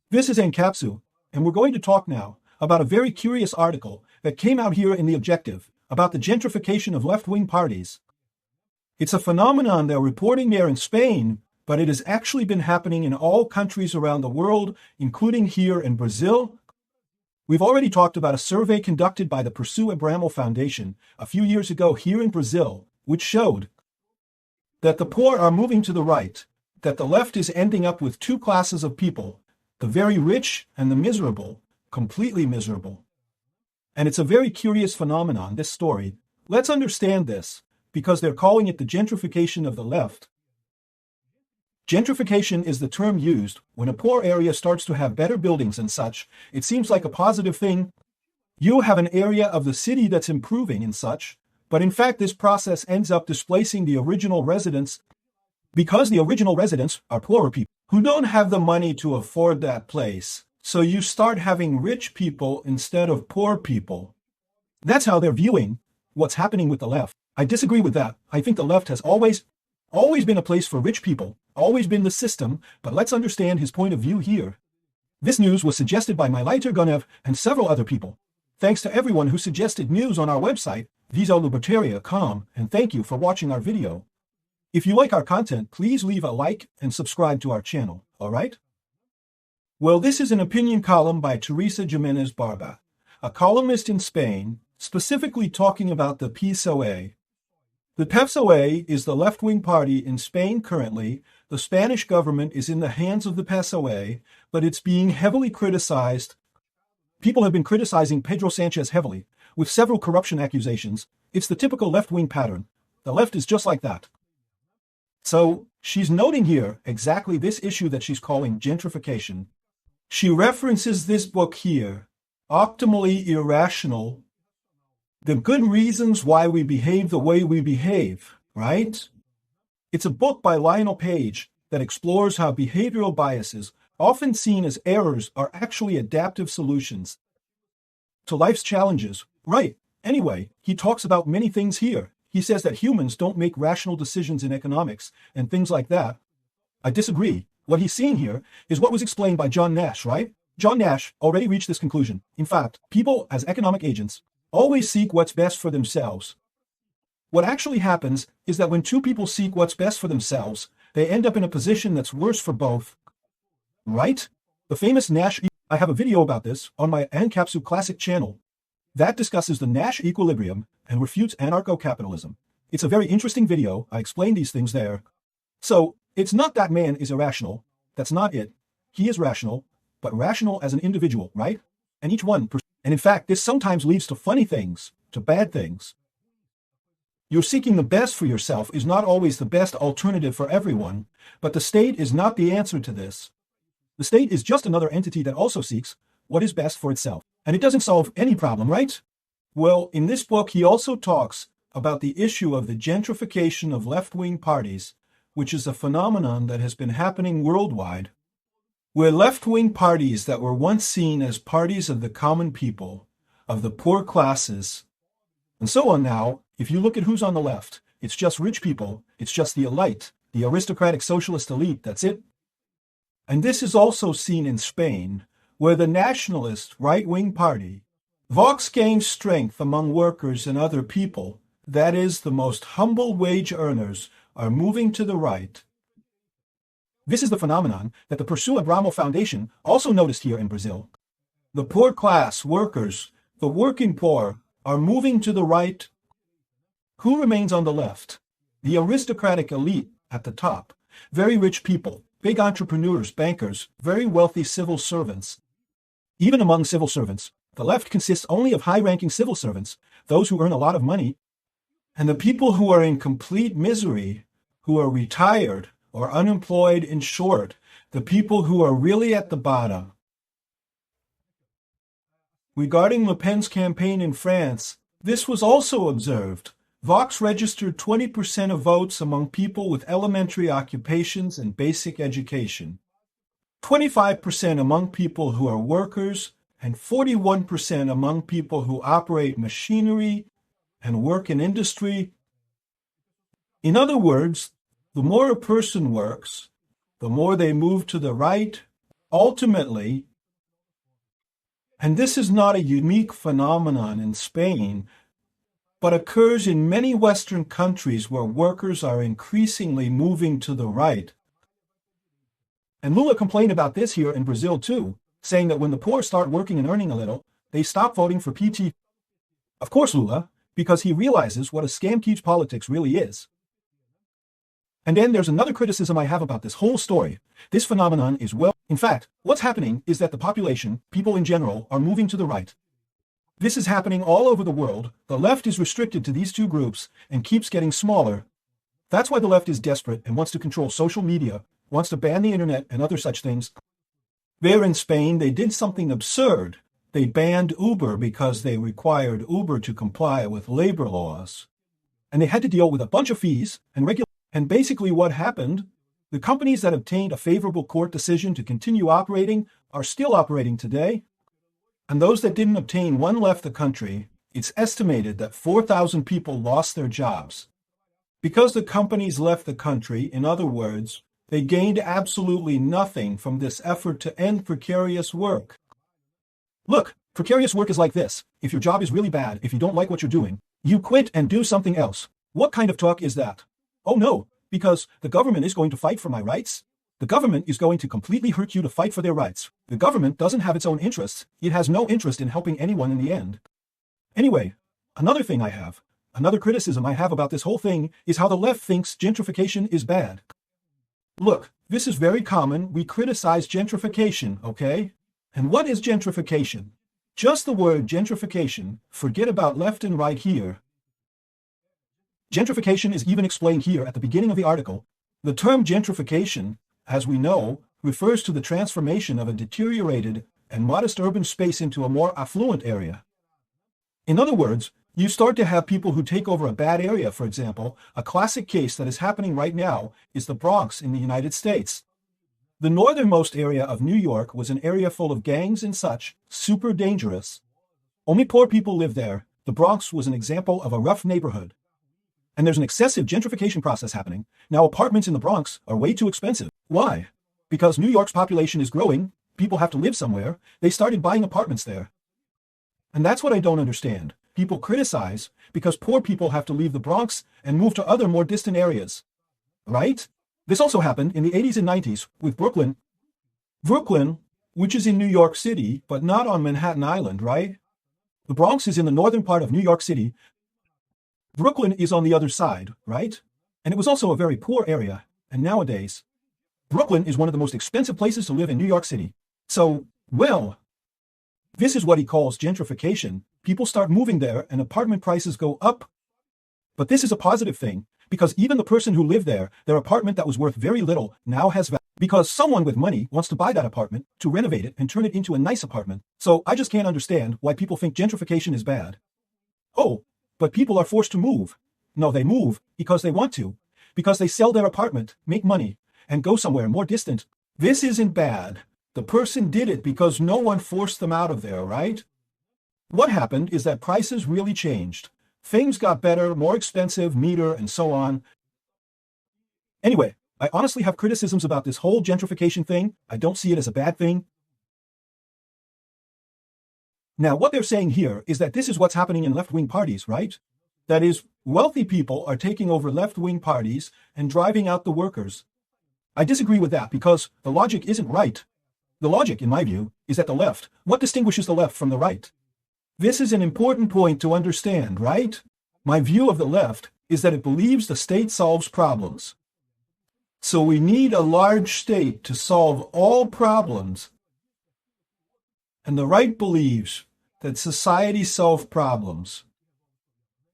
This is ANCAP-SU, and we're going to talk now about a very curious article that came out here in The Objective about the gentrification of left-wing parties. It's a phenomenon they're reporting there in Spain, but it has actually been happening in all countries around the world, including here in Brazil. We've already talked about a survey conducted by the ANCAP-SU-US Foundation a few years ago here in Brazil, which showed that the poor are moving to the right, that the left is ending up with two classes of people, the very rich and the miserable, completely miserable. And it's a very curious phenomenon, this story. Let's understand this, because they're calling it the gentrification of the left. Gentrification is the term used when a poor area starts to have better buildings and such. It seems like a positive thing. You have an area of the city that's improving and such, but in fact this process ends up displacing the original residents, because the original residents are poorer people who don't have the money to afford that place. So you start having rich people instead of poor people. That's how they're viewing what's happening with the left. I disagree with that. I think the left has always been a place for rich people, always been the system, but let's understand his point of view here. This news was suggested by Peter Turguniev and several other people. Thanks to everyone who suggested news on our website, Libertarian.com, and thank you for watching our video. If you like our content, please leave a like and subscribe to our channel, alright? Well, this is an opinion column by Teresa Jimenez Barba, a columnist in Spain, specifically talking about the PSOE. The PSOE is the left-wing party in Spain currently. The Spanish government is in the hands of the PSOE, but it's being heavily criticized. People have been criticizing Pedro Sanchez heavily, with several corruption accusations. It's the typical left-wing pattern. The left is just like that. So, she's noting here exactly this issue that she's calling gentrification. She references this book here, Optimally Irrational, The Good Reasons Why We Behave the Way We Behave, right? It's a book by Lionel Page that explores how behavioral biases, often seen as errors, are actually adaptive solutions to life's challenges. Right. Anyway, he talks about many things here. He says that humans don't make rational decisions in economics and things like that. I disagree. What he's seeing here is what was explained by John Nash, right? John Nash already reached this conclusion. In fact, people as economic agents always seek what's best for themselves. What actually happens is that when two people seek what's best for themselves, they end up in a position that's worse for both. Right? The famous Nash... I have a video about this on my ANCAP-SU Classic channel that discusses the Nash equilibrium and refutes anarcho-capitalism. It's a very interesting video. I explain these things there. So, it's not that man is irrational. That's not it. He is rational, but rational as an individual, right? And each one... And in fact, this sometimes leads to funny things, to bad things. You're seeking the best for yourself is not always the best alternative for everyone, but the state is not the answer to this. The state is just another entity that also seeks what is best for itself. And it doesn't solve any problem, right? Well, in this book, he also talks about the issue of the gentrification of left-wing parties, which is a phenomenon that has been happening worldwide, where left-wing parties that were once seen as parties of the common people, of the poor classes, and so on now, if you look at who's on the left, it's just rich people, it's just the elite, the aristocratic socialist elite, that's it. And this is also seen in Spain, where the nationalist right-wing party, Vox, gains strength among workers and other people, that is, the most humble wage earners, are moving to the right. This is the phenomenon that the ANCAP-SU-US Foundation also noticed here in Brazil. The poor class workers, the working poor, are moving to the right. Who remains on the left? The aristocratic elite at the top, very rich people, big entrepreneurs, bankers, very wealthy civil servants. Even among civil servants, the left consists only of high-ranking civil servants, those who earn a lot of money, and the people who are in complete misery, who are retired or unemployed, in short, the people who are really at the bottom. Regarding Le Pen's campaign in France, this was also observed. Vox registered 20% of votes among people with elementary occupations and basic education, 25% among people who are workers, and 41% among people who operate machinery and work in industry. In other words, the more a person works, the more they move to the right, Ultimately, and this is not a unique phenomenon in Spain, but occurs in many Western countries where workers are increasingly moving to the right. And Lula complained about this here in Brazil too, saying that when the poor start working and earning a little, they stop voting for PT. Of course, Lula, because he realizes what a scam politics really is. And then there's another criticism I have about this whole story. This phenomenon is in fact, what's happening is that the population, people in general, are moving to the right. This is happening all over the world. The left is restricted to these two groups and keeps getting smaller. That's why the left is desperate and wants to control social media, wants to ban the internet and other such things. There in Spain, they did something absurd. They banned Uber because they required Uber to comply with labor laws. And they had to deal with a bunch of fees and regulations. And basically what happened, the companies that obtained a favorable court decision to continue operating are still operating today. And those that didn't obtain one left the country. It's estimated that 4,000 people lost their jobs. Because the companies left the country, in other words, they gained absolutely nothing from this effort to end precarious work. Look, precarious work is like this. If your job is really bad, if you don't like what you're doing, you quit and do something else. What kind of talk is that? Oh no, because the government is going to fight for my rights. The government is going to completely hurt you to fight for their rights. The government doesn't have its own interests. It has no interest in helping anyone in the end. Anyway, another criticism I have about this whole thing is how the left thinks gentrification is bad. Look, this is very common. We criticize gentrification, okay? And what is gentrification? Just the word gentrification, forget about left and right here. Gentrification is even explained here at the beginning of the article. The term gentrification, as we know, refers to the transformation of a deteriorated and modest urban space into a more affluent area. In other words, you start to have people who take over a bad area, for example. A classic case that is happening right now is the Bronx in the United States. The northernmost area of New York was an area full of gangs and such, super dangerous. Only poor people lived there. The Bronx was an example of a rough neighborhood. And there's an excessive gentrification process happening. Now apartments in the Bronx are way too expensive. Why? Because New York's population is growing, people have to live somewhere, they started buying apartments there. And that's what I don't understand. People criticize because poor people have to leave the Bronx and move to other more distant areas. Right? This also happened in the 80s and 90s with Brooklyn. Brooklyn, which is in New York City, but not on Manhattan Island, right? The Bronx is in the northern part of New York City. Brooklyn is on the other side, right? And it was also a very poor area. And nowadays, Brooklyn is one of the most expensive places to live in New York City. So, well, this is what he calls gentrification. People start moving there and apartment prices go up. But this is a positive thing, because even the person who lived there, their apartment that was worth very little now has value. Because someone with money wants to buy that apartment, to renovate it and turn it into a nice apartment. So I just can't understand why people think gentrification is bad. Oh, but people are forced to move. No, they move because they want to, because they sell their apartment, make money, and go somewhere more distant. This isn't bad. The person did it because no one forced them out of there, right? What happened is that prices really changed. Things got better, more expensive, meter, and so on. Anyway, I honestly have criticisms about this whole gentrification thing. I don't see it as a bad thing. Now, what they're saying here is that this is what's happening in left-wing parties, right? That is, wealthy people are taking over left-wing parties and driving out the workers. I disagree with that because the logic isn't right. The logic, in my view, is that the left. What distinguishes the left from the right? This is an important point to understand, right? My view of the left is that it believes the state solves problems. So we need a large state to solve all problems. And the right believes that society solves problems.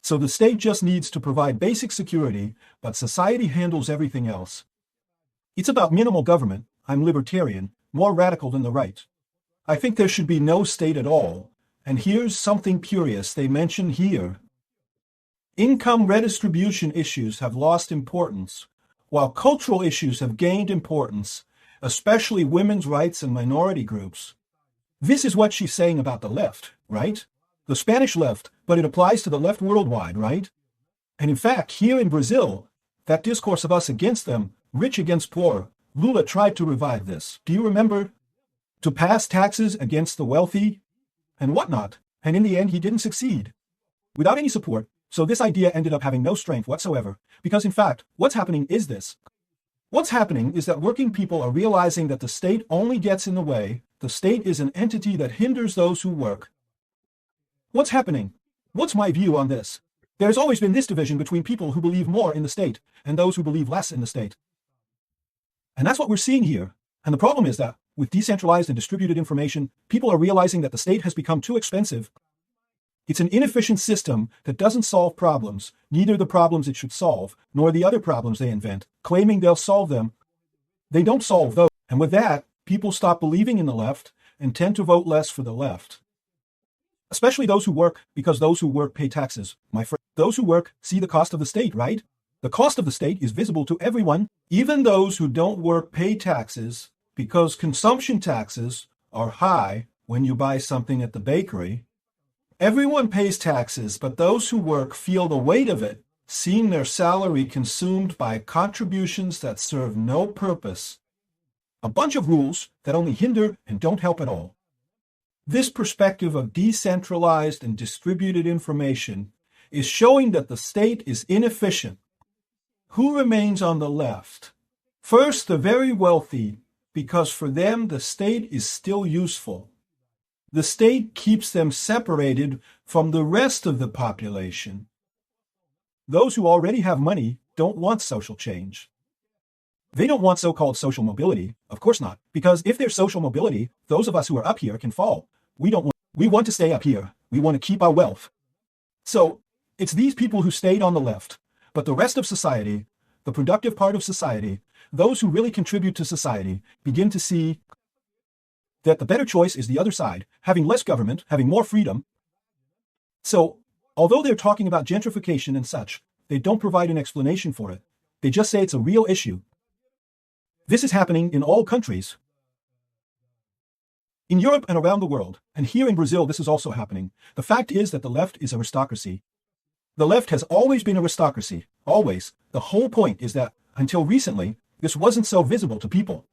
So the state just needs to provide basic security, but society handles everything else. It's about minimal government. I'm libertarian, more radical than the right. I think there should be no state at all. And here's something curious they mention here. Income redistribution issues have lost importance, while cultural issues have gained importance, especially women's rights and minority groups. This is what she's saying about the left, right? The Spanish left, but it applies to the left worldwide, right? And in fact, here in Brazil, that discourse of us against them, rich against poor, Lula tried to revive this. Do you remember? to pass taxes against the wealthy and whatnot. And in the end, he didn't succeed without any support. So this idea ended up having no strength whatsoever. Because in fact, what's happening is this. What's happening is that working people are realizing that the state only gets in the way. The state is an entity that hinders those who work. What's happening? What's my view on this? There's always been this division between people who believe more in the state and those who believe less in the state. And that's what we're seeing here. And the problem is that with decentralized and distributed information, people are realizing that the state has become too expensive. It's an inefficient system that doesn't solve problems, neither the problems it should solve, nor the other problems they invent, claiming they'll solve them. They don't solve those. And with that, people stop believing in the left and tend to vote less for the left. Especially those who work, because those who work pay taxes. My friend, those who work see the cost of the state, right? The cost of the state is visible to everyone. Even those who don't work pay taxes because consumption taxes are high when you buy something at the bakery. Everyone pays taxes, but those who work feel the weight of it, seeing their salary consumed by contributions that serve no purpose. A bunch of rules that only hinder and don't help at all. This perspective of decentralized and distributed information is showing that the state is inefficient. Who remains on the left? First, the very wealthy, because for them the state is still useful. The state keeps them separated from the rest of the population. Those who already have money don't want social change. They don't want so-called social mobility. Of course not. Because if there's social mobility, those of us who are up here can fall. We want to stay up here. We want to keep our wealth. So it's these people who stayed on the left. But the rest of society, the productive part of society, those who really contribute to society, begin to see that the better choice is the other side, having less government, having more freedom. So, although they're talking about gentrification and such, they don't provide an explanation for it. They just say it's a real issue. This is happening in all countries. In Europe and around the world, and here in Brazil this is also happening. The fact is that the left is aristocracy. The left has always been aristocracy, always. The whole point is that, until recently, this wasn't so visible to people.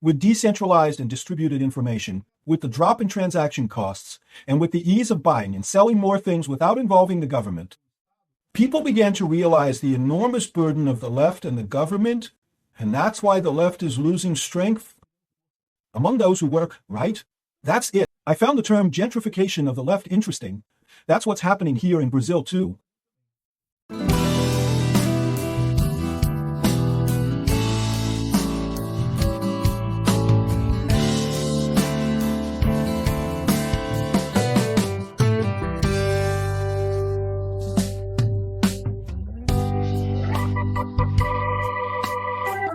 With decentralized and distributed information, with the drop in transaction costs, and with the ease of buying and selling more things without involving the government, people began to realize the enormous burden of the left and the government, and that's why the left is losing strength among those who work, right? That's it. I found the term gentrification of the left interesting. That's what's happening here in Brazil too.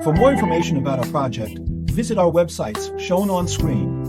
For more information about our project, visit our websites shown on screen.